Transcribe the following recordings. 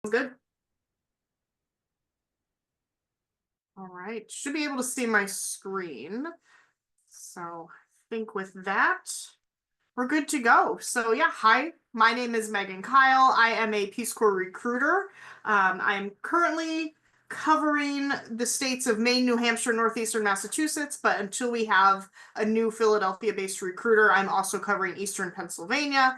Good. All right. Should be able to see my screen. So I think with that, we're good to go. So yeah, hi, my name is Megan Kyle. I am a Peace Corps recruiter. I'm currently covering the states of Maine, New Hampshire, Northeastern Massachusetts, but until we have a new Philadelphia-based recruiter, I'm also covering Eastern Pennsylvania,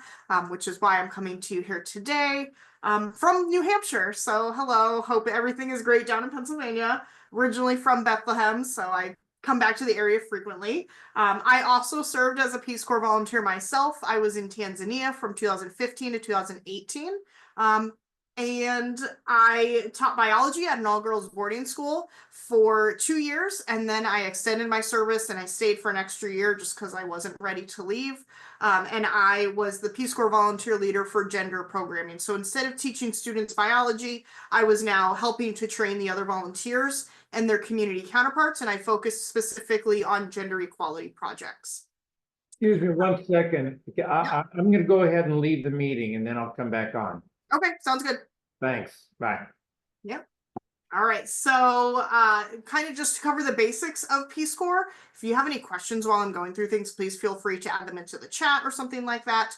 which is why I'm coming to you here today. From New Hampshire. So hello, hope everything is great down in Pennsylvania. Originally from Bethlehem, so I come back to the area frequently. I also served as a Peace Corps volunteer myself. I was in Tanzania from 2015 to 2018. And I taught biology at an all-girls boarding school for 2 years, and then I extended my service and I stayed for an extra year just because I wasn't ready to leave. And I was the Peace Corps volunteer leader for gender programming. So instead of teaching students biology, I was now helping to train the other volunteers and their community counterparts, and I focus specifically on gender equality projects. Excuse me 1 second. I'm going to go ahead and leave the meeting and then I'll come back on. Okay, sounds good. Thanks. Bye. Yep. All right, so kind of just to cover the basics of Peace Corps, if you have any questions while I'm going through things, please feel free to add them into the chat or something like that.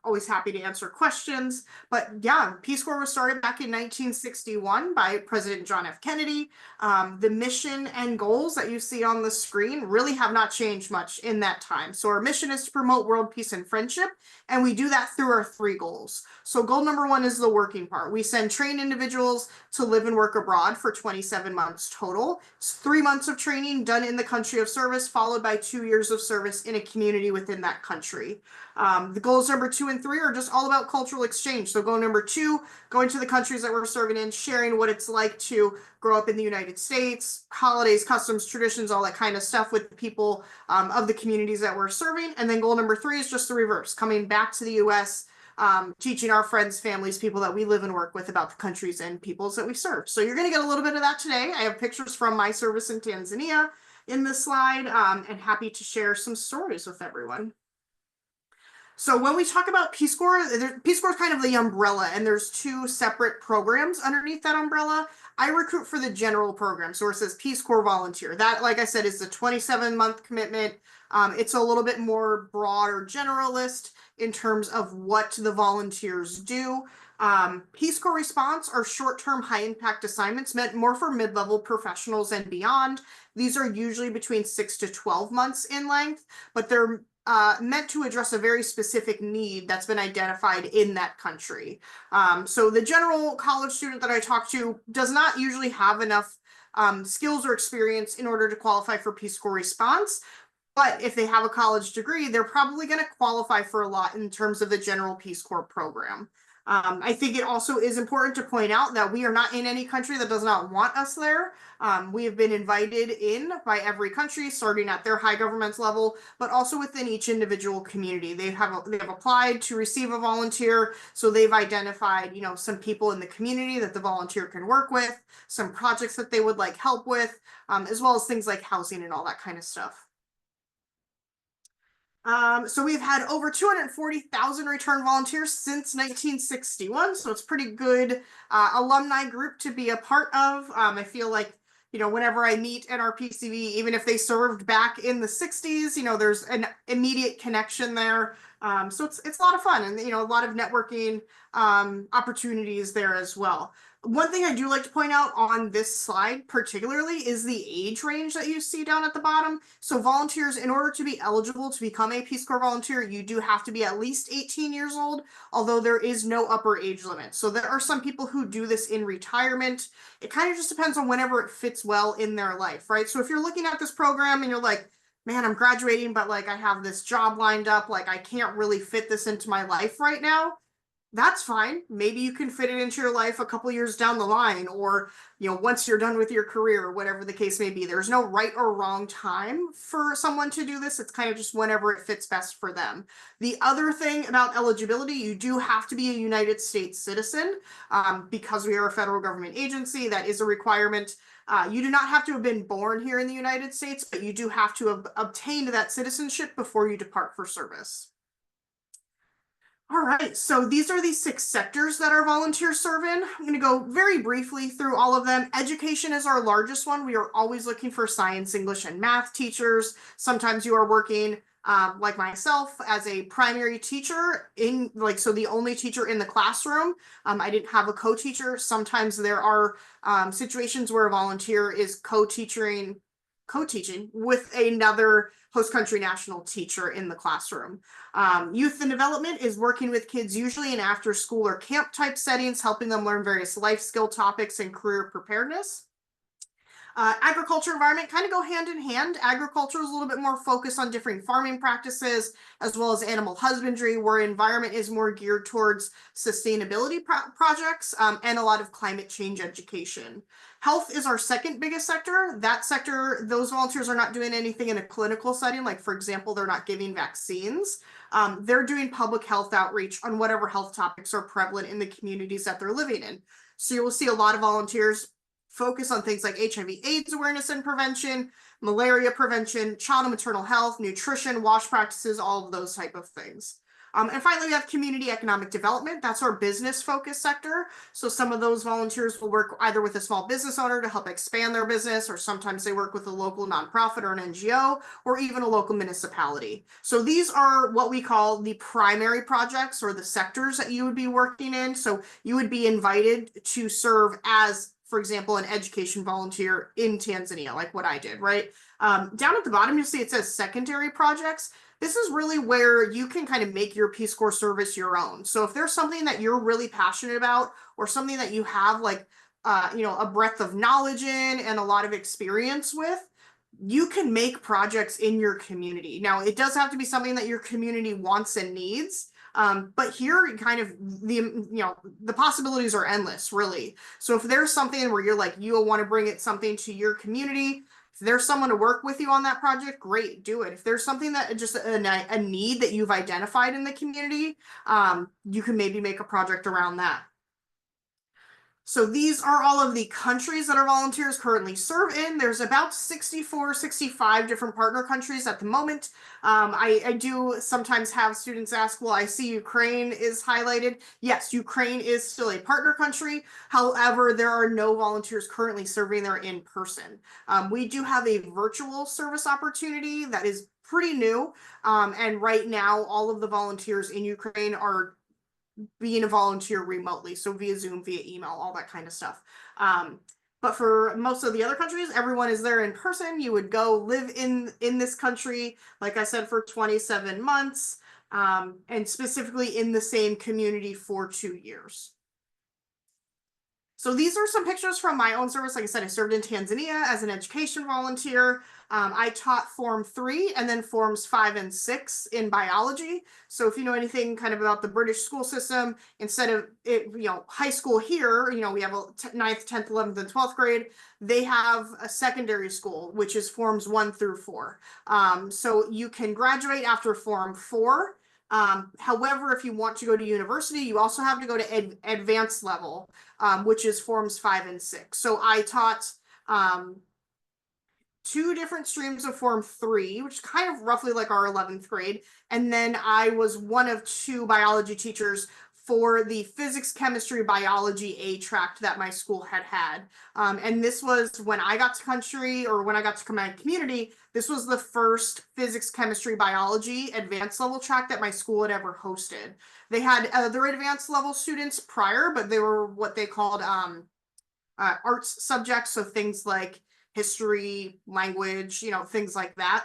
Always happy to answer questions. But yeah, Peace Corps was started back in 1961 by President John F. Kennedy. The mission and goals that you see on the screen really have not changed much in that time. So our mission is to promote world peace and friendship, and we do that through our 3 goals. So goal number 1 is the working part. We send trained individuals to live and work abroad for 27 months total. It's 3 months of training done in the country of service, followed by 2 years of service in a community within that country. The goals number 2 and 3 are just all about cultural exchange. So goal number 2, going to the countries that we're serving in, sharing what it's like to grow up in the United States, holidays, customs, traditions, all that kind of stuff with the people of the communities that we're serving. And then goal number 3 is just the reverse, coming back to the US, teaching our friends, families, people that we live and work with about the countries and peoples that we serve. So you're going to get a little bit of that today. I have pictures from my service in Tanzania in this slide, and happy to share some stories with everyone. So when we talk about Peace Corps, Peace Corps is kind of the umbrella, and there's 2 separate programs underneath that umbrella. I recruit for the general program, so it says Peace Corps volunteer. That, like I said, is the 27-month commitment. It's a little bit more broad or generalist in terms of what the volunteers do. Peace Corps response are short-term, high-impact assignments meant more for mid-level professionals and beyond. These are usually between 6 to 12 months in length, but they're meant to address a very specific need that's been identified in that country. So the general college student that I talk to does not usually have enough skills or experience in order to qualify for Peace Corps response. But if they have a college degree, they're probably going to qualify for a lot in terms of the general Peace Corps program. I think it also is important to point out that we are not in any country that does not want us there. We have been invited in by every country, starting at their high government level, but also within each individual community. They have applied to receive a volunteer, so they've identified, some people in the community that the volunteer can work with, some projects that they would like help with, as well as things like housing and all that kind of stuff. So we've had over 240,000 return volunteers since 1961. So it's pretty good alumni group to be a part of. I feel like, whenever I meet NRPCV, even if they served back in the 60s, there's an immediate connection there. So it's a lot of fun, and, a lot of networking opportunities there as well. One thing I do like to point out on this slide particularly is the age range that you see down at the bottom. So volunteers, in order to be eligible to become a Peace Corps volunteer, you do have to be at least 18 years old, although there is no upper age limit. So there are some people who do this in retirement. It kind of just depends on whenever it fits well in their life, right? So if you're looking at this program and you're like, man, I'm graduating, but like I have this job lined up, like I can't really fit this into my life right now, that's fine. Maybe you can fit it into your life a couple years down the line, or, once you're done with your career, or whatever the case may be. There's no right or wrong time for someone to do this. It's kind of just whenever it fits best for them. The other thing about eligibility, you do have to be a United States citizen, because we are a federal government agency. That is a requirement. You do not have to have been born here in the United States, but you do have to have obtained that citizenship before you depart for service. All right, so these are the 6 sectors that our volunteers serve in. I'm going to go very briefly through all of them. Education is our largest one. We are always looking for science, English, and math teachers. Sometimes you are working, like myself, as a primary teacher in so the only teacher in the classroom. I didn't have a co-teacher. Sometimes there are situations where a volunteer is co-teaching with another host country national teacher in the classroom. Youth and development is working with kids usually in after school or camp type settings, helping them learn various life skill topics and career preparedness. Agriculture environment kind of go hand in hand. Agriculture is a little bit more focused on different farming practices as well as animal husbandry, where environment is more geared towards sustainability projects and a lot of climate change education. Health is our second biggest sector. That sector, those volunteers are not doing anything in a clinical setting. Like, for example, they're not giving vaccines. They're doing public health outreach on whatever health topics are prevalent in the communities that they're living in. So you will see a lot of volunteers focus on things like HIV/AIDS awareness and prevention, malaria prevention, child and maternal health, nutrition, wash practices, all of those type of things. And finally, we have community economic development. That's our business focused sector. So some of those volunteers will work either with a small business owner to help expand their business, or sometimes they work with a local nonprofit or an NGO, or even a local municipality. So these are what we call the primary projects or the sectors that you would be working in. So you would be invited to serve as, for example, an education volunteer in Tanzania, like what I did, right? Down at the bottom, you'll see it says secondary projects. This is really where you can kind of make your Peace Corps service your own. So if there's something that you're really passionate about, or something that you have like, a breadth of knowledge in and a lot of experience with, you can make projects in your community. Now, it does have to be something that your community wants and needs. But here, kind of the possibilities are endless, really. So if there's something where you're like, you want to bring it something to your community, if there's someone to work with you on that project, great, do it. If there's something that just a need that you've identified in the community, you can maybe make a project around that. So these are all of the countries that our volunteers currently serve in. There's about 64, 65 different partner countries at the moment. I do sometimes have students ask, well, I see Ukraine is highlighted. Yes, Ukraine is still a partner country. However, there are no volunteers currently serving there in person. We do have a virtual service opportunity that is pretty new. And right now, all of the volunteers in Ukraine are being a volunteer remotely, so via Zoom, via email, all that kind of stuff. But for most of the other countries, everyone is there in person. You would go live in this country, like I said, for 27 months, and specifically in the same community for 2 years. So these are some pictures from my own service. Like I said, I served in Tanzania as an education volunteer. I taught Form 3 and then Forms 5 and 6 in biology. So if you know anything kind of about the British school system, instead of it, high school here, we have a 9th, 10th, 11th, and 12th grade. They have a secondary school, which is Forms 1 through 4. So you can graduate after Form 4. However, if you want to go to university, you also have to go to advanced level, which is Forms 5 and 6. So I taught 2 different streams of Form 3, which is kind of roughly like our 11th grade. And then I was one of 2 biology teachers for the physics, chemistry, biology A tract that my school had. And this was when I got to country, or when I got to my community, this was the first physics, chemistry, biology advanced level track that my school had ever hosted. They had other advanced level students prior, but they were what they called arts subjects. So things like history, language, things like that.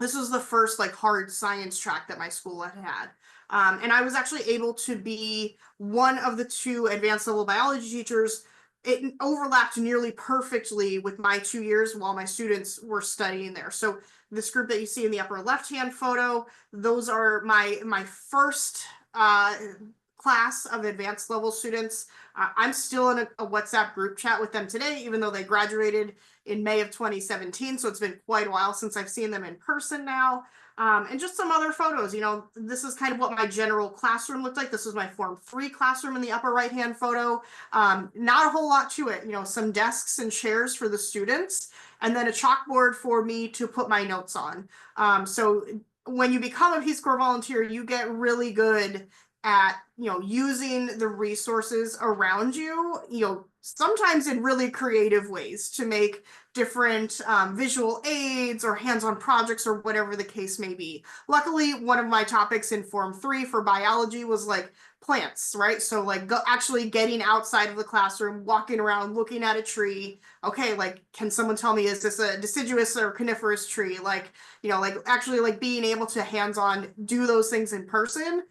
This was the first like hard science track that my school had. And I was actually able to be one of the 2 advanced level biology teachers. It overlapped nearly perfectly with my 2 years while my students were studying there. So this group that you see in the upper left-hand photo, those are my first class of advanced level students. I'm still in a WhatsApp group chat with them today, even though they graduated in May of 2017. So it's been quite a while since I've seen them in person now. And just some other photos, this is kind of what my general classroom looked like. This is my Form 3 classroom in the upper right-hand photo. Not a whole lot to it, some desks and chairs for the students, and then a chalkboard for me to put my notes on. So when you become a Peace Corps volunteer, you get really good at, using the resources around you, sometimes in really creative ways to make different visual aids or hands-on projects or whatever the case may be. Luckily, one of my topics in Form 3 for biology was like plants, right? So like actually getting outside of the classroom, walking around, looking at a tree. Okay, like, can someone tell me, is this a deciduous or coniferous tree? Like, like actually like being able to hands-on do those things in person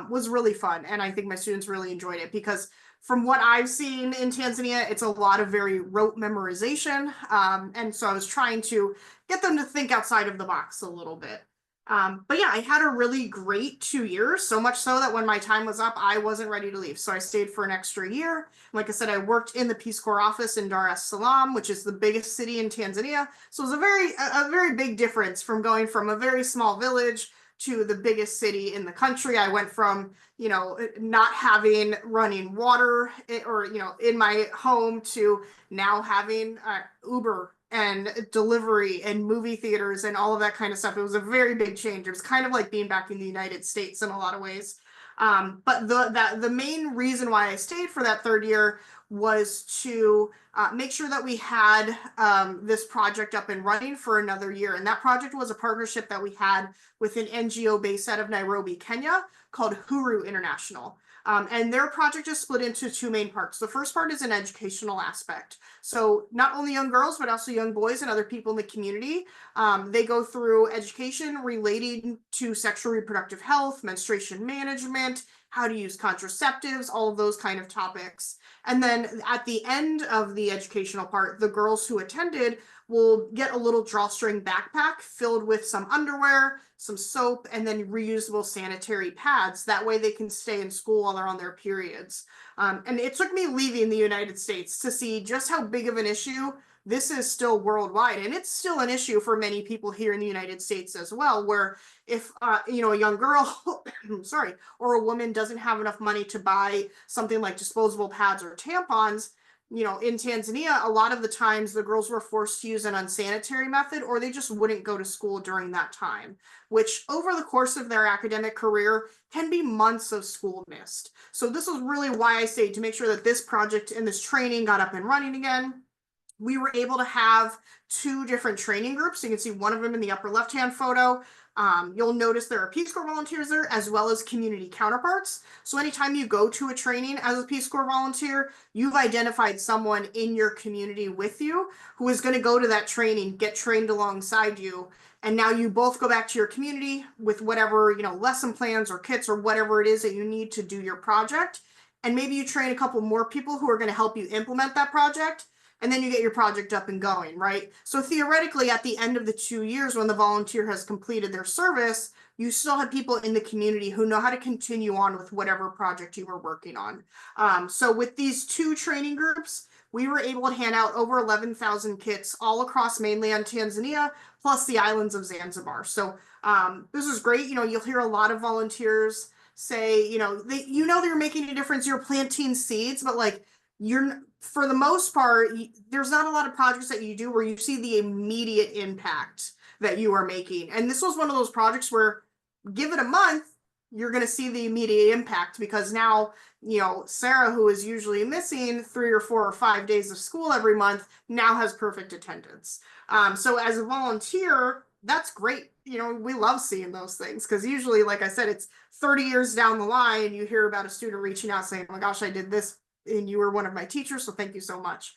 was really fun. And I think my students really enjoyed it because from what I've seen in Tanzania, it's a lot of very rote memorization. And so I was trying to get them to think outside of the box a little bit. But yeah, I had a really great 2 years, so much so that when my time was up, I wasn't ready to leave. So I stayed for an extra year. Like I said, I worked in the Peace Corps office in Dar es Salaam, which is the biggest city in Tanzania. So it was a very big difference from going from a very small village to the biggest city in the country. I went from, not having running water or, in my home to now having Uber and delivery and movie theaters and all of that kind of stuff. It was a very big change. It was kind of like being back in the United States in a lot of ways. But the main reason why I stayed for that third year was to make sure that we had this project up and running for another year. And that project was a partnership that we had with an NGO based out of Nairobi, Kenya, called Huru International. And their project is split into two main parts. The first part is an educational aspect. So not only young girls, but also young boys and other people in the community. They go through education relating to sexual reproductive health, menstruation management, how to use contraceptives, all of those kind of topics. And then at the end of the educational part, the girls who attended will get a little drawstring backpack filled with some underwear, some soap, and then reusable sanitary pads. That way they can stay in school while they're on their periods. And it took me leaving the United States to see just how big of an issue this is still worldwide. And it's still an issue for many people here in the United States as well, where if, a young girl, sorry, or a woman doesn't have enough money to buy something like disposable pads or tampons, in Tanzania, a lot of the times the girls were forced to use an unsanitary method, or they just wouldn't go to school during that time, which over the course of their academic career can be months of school missed. So this is really why I stayed, to make sure that this project and this training got up and running again. We were able to have two different training groups. You can see one of them in the upper left-hand photo. You'll notice there are Peace Corps volunteers there, as well as community counterparts. So anytime you go to a training as a Peace Corps volunteer, you've identified someone in your community with you who is going to go to that training, get trained alongside you. And now you both go back to your community with whatever, lesson plans or kits or whatever it is that you need to do your project. And maybe you train a couple more people who are going to help you implement that project. And then you get your project up and going, right? So theoretically, at the end of the 2 years, when the volunteer has completed their service, you still have people in the community who know how to continue on with whatever project you were working on. So with these two training groups, we were able to hand out over 11,000 kits all across mainland Tanzania, plus the islands of Zanzibar. So this is great. You'll hear a lot of volunteers say, they're making a difference. You're planting seeds, but like, for the most part, there's not a lot of projects that you do where you see the immediate impact that you are making. And this was one of those projects where, give it a month, you're going to see the immediate impact, because now, Sarah, who is usually missing 3 or 4 or 5 days of school every month, now has perfect attendance. So as a volunteer, that's great. We love seeing those things, because usually, like I said, it's 30 years down the line, you hear about a student reaching out saying, oh my gosh, I did this and you were one of my teachers, so thank you so much.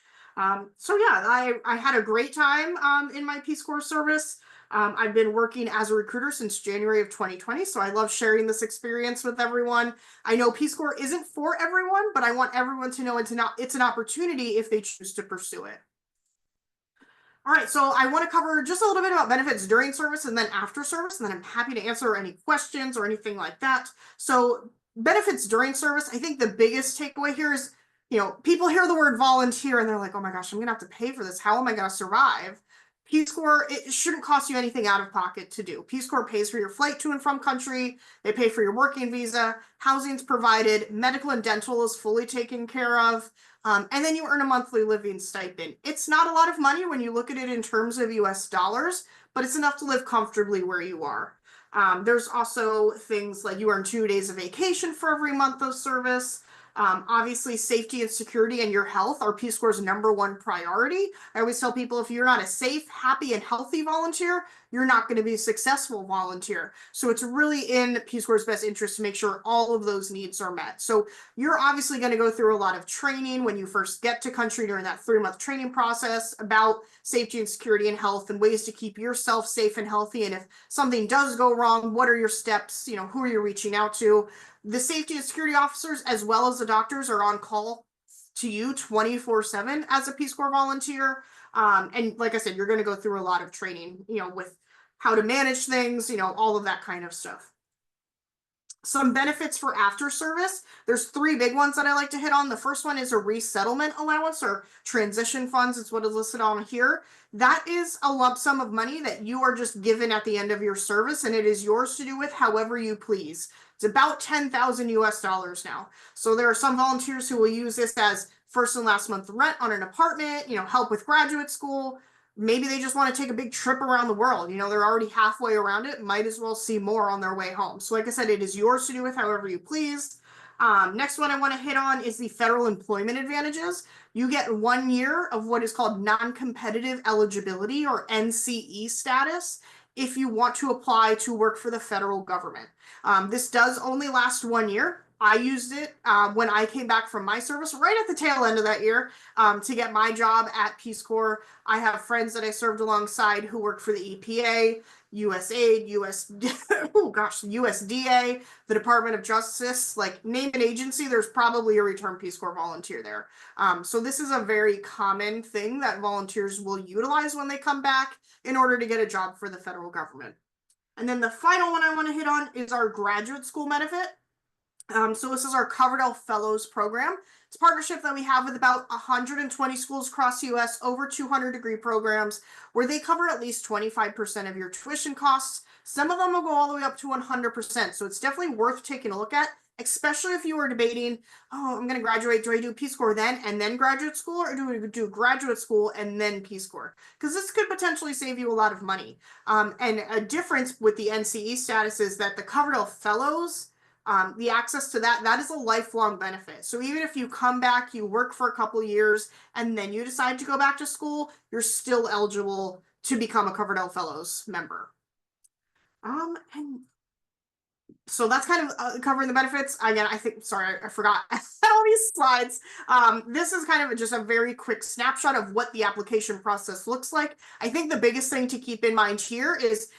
So yeah, I had a great time in my Peace Corps service. I've been working as a recruiter since January of 2020, so I love sharing this experience with everyone. I know Peace Corps isn't for everyone, but I want everyone to know it's an opportunity if they choose to pursue it. All right, so I want to cover just a little bit about benefits during service and then after service, and then I'm happy to answer any questions or anything like that. So benefits during service, I think the biggest takeaway here is, people hear the word volunteer and they're like, oh my gosh, I'm gonna have to pay for this. How am I gonna survive? Peace Corps, it shouldn't cost you anything out of pocket to do. Peace Corps pays for your flight to and from country. They pay for your working visa. Housing's provided. Medical and dental is fully taken care of. And then you earn a monthly living stipend. It's not a lot of money when you look at it in terms of US dollars, but it's enough to live comfortably where you are. There's also things like you earn 2 days of vacation for every month of service. Obviously, safety and security and your health are Peace Corps' #1 priority. I always tell people if you're not a safe, happy, and healthy volunteer, you're not going to be a successful volunteer. So it's really in Peace Corps' best interest to make sure all of those needs are met. So you're obviously going to go through a lot of training when you first get to country during that 3-month training process about safety and security and health and ways to keep yourself safe and healthy. And if something does go wrong, what are your steps? You know, who are you reaching out to? The safety and security officers, as well as the doctors, are on call to you 24/7 as a Peace Corps volunteer. And like I said, you're going to go through a lot of training, you know, with how to manage things, you know, all of that kind of stuff. Some benefits for after service. There's 3 big ones that I like to hit on. The first one is a resettlement allowance or transition funds. It's what is listed on here. That is a lump sum of money that you are just given at the end of your service, and it is yours to do with however you please. It's about 10,000 US dollars now. So there are some volunteers who will use this as first and last month rent on an apartment, you know, help with graduate school. Maybe they just want to take a big trip around the world. You know, they're already halfway around it, might as well see more on their way home. So like I said, it is yours to do with however you please. Next one I want to hit on is the federal employment advantages. You get 1 year of what is called non-competitive eligibility, or NCE status, if you want to apply to work for the federal government. This does only last 1 year. I used it when I came back from my service right at the tail end of that year to get my job at Peace Corps. I have friends that I served alongside who worked for the EPA, USAID, USDA, the Department of Justice. Like, name an agency, there's probably a returned Peace Corps volunteer there. So this is a very common thing that volunteers will utilize when they come back in order to get a job for the federal government. And then the final one I want to hit on is our graduate school benefit. So this is our Coverdell Fellows program. It's a partnership that we have with about 120 schools across the US, over 200 degree programs, where they cover at least 25% of your tuition costs. Some of them will go all the way up to 100%. So it's definitely worth taking a look at, especially if you are debating, oh, I'm going to graduate. Do I do Peace Corps then and then graduate school, or do we do graduate school and then Peace Corps? Because this could potentially save you a lot of money. And a difference with the NCE status is that the Coverdell Fellows, the access to that is a lifelong benefit. So even if you come back, you work for a couple of years, and then you decide to go back to school, you're still eligible to become a Coverdell Fellows member. And so that's kind of covering the benefits. Again, I think, sorry, I forgot all these slides. This is kind of just a very quick snapshot of what the application process looks like. I think the biggest thing to keep in mind here is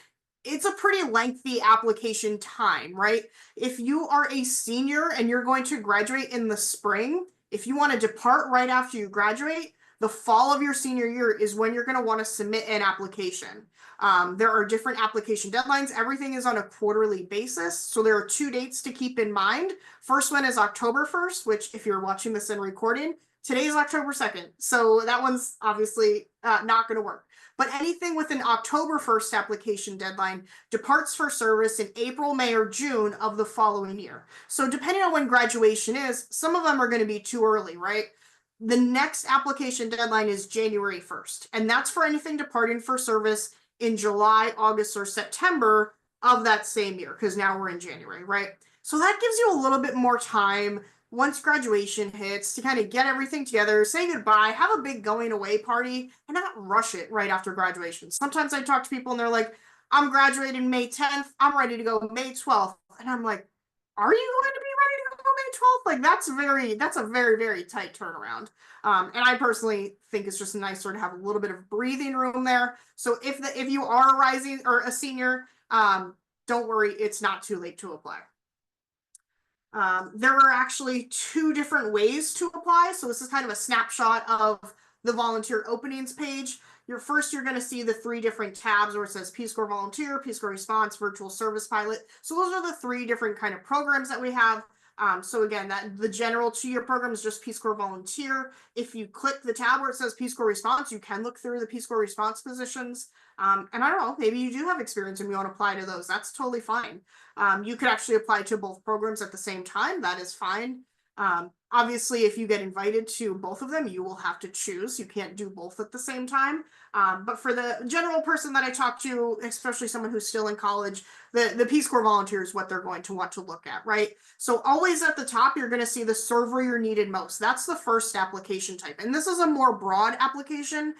it's a pretty lengthy application time, right? If you are a senior and you're going to graduate in the spring, if you want to depart right after you graduate, the fall of your senior year is when you're going to want to submit an application. There are different application deadlines. Everything is on a quarterly basis. So there are 2 dates to keep in mind. First one is October 1st, which if you're watching this and recording, today is October 2nd. So that one's obviously not going to work. But anything with an October 1st application deadline departs for service in April, May, or June of the following year. So depending on when graduation is, some of them are going to be too early, right? The next application deadline is January 1st, and that's for anything departing for service in July, August, or September of that same year, because now we're in January, right? So that gives you a little bit more time once graduation hits to kind of get everything together, say goodbye, have a big going away party, and not rush it right after graduation. Sometimes I talk to people and they're like, I'm graduating May 10th, I'm ready to go May 12th. And I'm like, are you going to be ready to go May 12th? Like, that's a very, very tight turnaround. And I personally think it's just nicer to have a little bit of breathing room there. So if you are a rising or a senior, don't worry, it's not too late to apply. There are actually 2 different ways to apply. So this is kind of a snapshot of the volunteer openings page. You're going to see the 3 different tabs where it says Peace Corps Volunteer, Peace Corps Response, Virtual Service Pilot. So those are the 3 different kind of programs that we have. So again, the general 2-year program is just Peace Corps Volunteer. If you click the tab where it says Peace Corps Response, you can look through the Peace Corps Response positions. And I don't know, maybe you do have experience and you want to apply to those. That's totally fine. You could actually apply to both programs at the same time. That is fine. Obviously, if you get invited to both of them, you will have to choose. You can't do both at the same time. But for the general person that I talk to, especially someone who's still in college, the Peace Corps volunteer is what they're going to want to look at, right? So always at the top, you're going to see the serve where you're needed most. That's the first application type. And this is a more broad application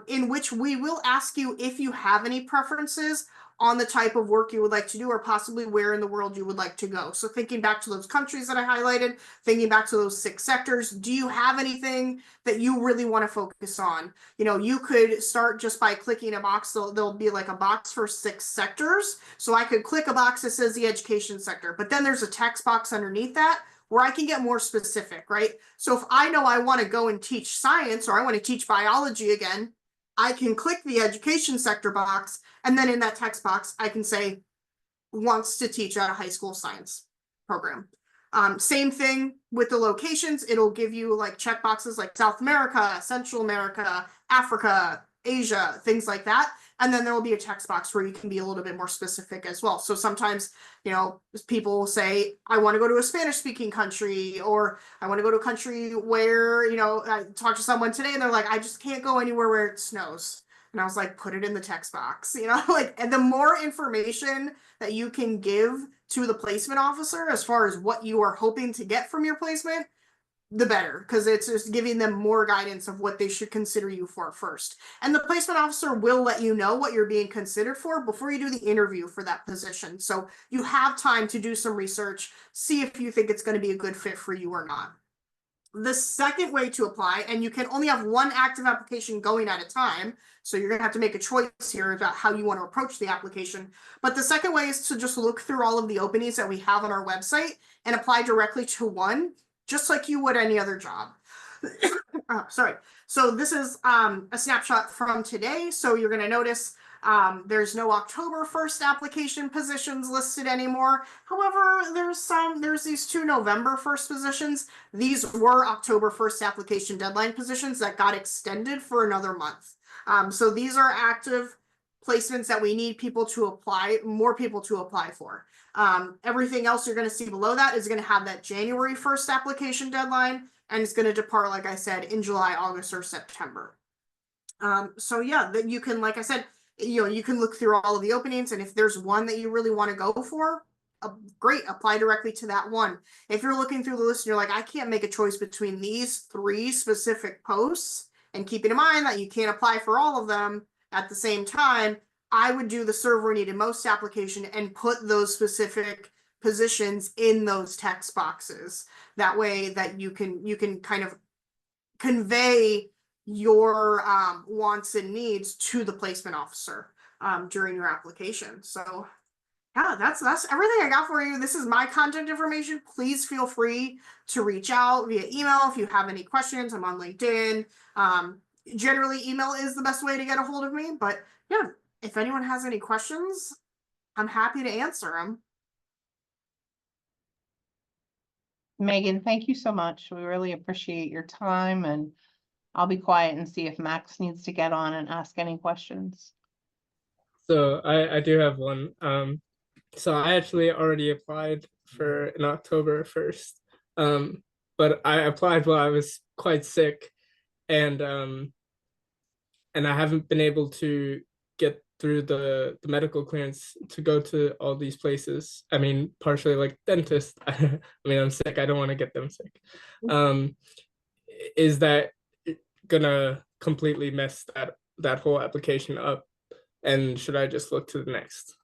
in which we will ask you if you have any preferences on the type of work you would like to do or possibly where in the world you would like to go. So thinking back to those countries that I highlighted, thinking back to those 6 sectors, do you have anything that you really want to focus on? You know, you could start just by clicking a box. There'll be like a box for 6 sectors. So I could click a box that says the education sector, but then there's a text box underneath that where I can get more specific, right? So if I know I want to go and teach science or I want to teach biology again, I can click the education sector box, and then in that text box, I can say wants to teach at a high school science program. Same thing with the locations. It'll give you like check boxes like South America, Central America, Africa, Asia, things like that. And then there will be a text box where you can be a little bit more specific as well. So sometimes, you know, people will say, I want to go to a Spanish speaking country, or I want to go to a country where, you know, I talked to someone today and they're like, I just can't go anywhere where it snows. And I was like, put it in the text box, you know, like, and the more information that you can give to the placement officer as far as what you are hoping to get from your placement, the better, because it's just giving them more guidance of what they should consider you for first. And the placement officer will let you know what you're being considered for before you do the interview for that position. So you have time to do some research, see if you think it's going to be a good fit for you or not. The second way to apply, and you can only have one active application going at a time, so you're going to have to make a choice here about how you want to approach the application. But the second way is to just look through all of the openings that we have on our website and apply directly to one, just like you would any other job. Sorry. So this is a snapshot from today. So you're going to notice there's no October 1st application positions listed anymore. However, there's these 2 November 1st positions. These were October 1st application deadline positions that got extended for another month. So these are active placements that we need people to apply, more people to apply for. Everything else you're going to see below that is going to have that January 1st application deadline, and it's going to depart, like I said, in July, August, or September. So yeah, that you can, like I said, you know, you can look through all of the openings, and if there's one that you really want to go for, great, apply directly to that one. If you're looking through the list and you're like, I can't make a choice between these 3 specific posts, and keeping in mind that you can't apply for all of them at the same time, I would do the serve where needed most application and put those specific positions in those text boxes. That way that you can kind of convey your wants and needs to the placement officer during your application. So yeah, that's everything I got for you. This is my contact information. Please feel free to reach out via email if you have any questions. I'm on LinkedIn. Generally, email is the best way to get a hold of me. But yeah, if anyone has any questions, I'm happy to answer them. Megan, thank you so much. We really appreciate your time, and I'll be quiet and see if Max needs to get on and ask any questions. So I do have one. So I actually already applied for an October 1st. But I applied while I was quite sick, and I haven't been able to get through the medical clearance to go to all these places. I mean, partially like dentist. I mean, I'm sick. I don't want to get them sick. Is that gonna completely mess that whole application up? And should I just look to the next?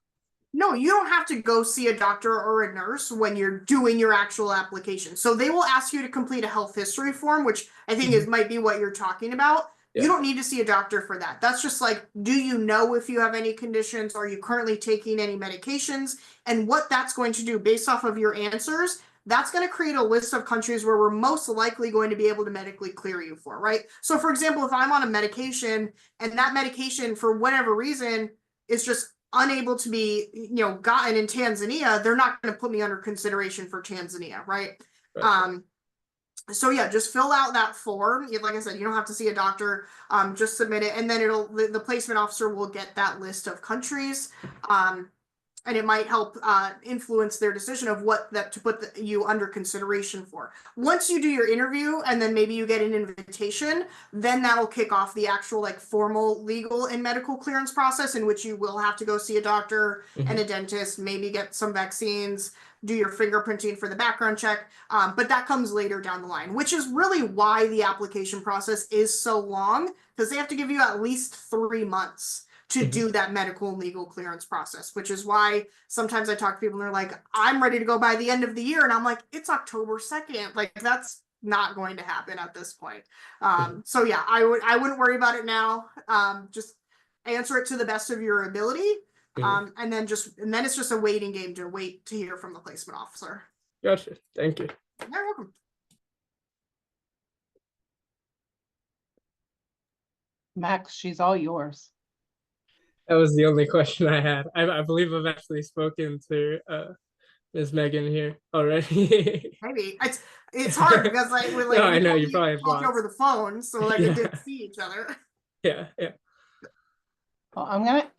No, you don't have to go see a doctor or a nurse when you're doing your actual application. So they will ask you to complete a health history form, which I think is might be what you're talking about. Yeah. You don't need to see a doctor for that. That's just like, do you know if you have any conditions? Are you currently taking any medications? And what that's going to do based off of your answers, that's going to create a list of countries where we're most likely going to be able to medically clear you for, right? So for example, if I'm on a medication and that medication for whatever reason is just unable to be, you know, gotten in Tanzania, they're not going to put me under consideration for Tanzania, right? So yeah, just fill out that form. Like I said, you don't have to see a doctor. Just submit it, and then the placement officer will get that list of countries. and it might help influence their decision of what that to put you under consideration for. Once you do your interview and then maybe you get an invitation, then that'll kick off the actual like formal legal and medical clearance process, in which you will have to go see a doctor and a dentist, maybe get some vaccines, do your fingerprinting for the background check. But that comes later down the line, which is really why the application process is so long, because they have to give you at least 3 months to do that medical and legal clearance process, which is why sometimes I talk to people and they're like, I'm ready to go by the end of the year. And I'm like, it's October 2nd. Like, that's not going to happen at this point. So yeah, I wouldn't worry about it now. Just answer it to the best of your ability. And then it's just a waiting game to wait to hear from the placement officer. Gotcha. Thank you. You're welcome. Max, she's all yours. That was the only question I had. I believe I've actually spoken to Ms. Megan here already. Maybe it's hard because like we're like No, I know, we you probably have talked lots. over the phone, so like we Yeah. didn't see each other. Yeah. Well, I'm gonna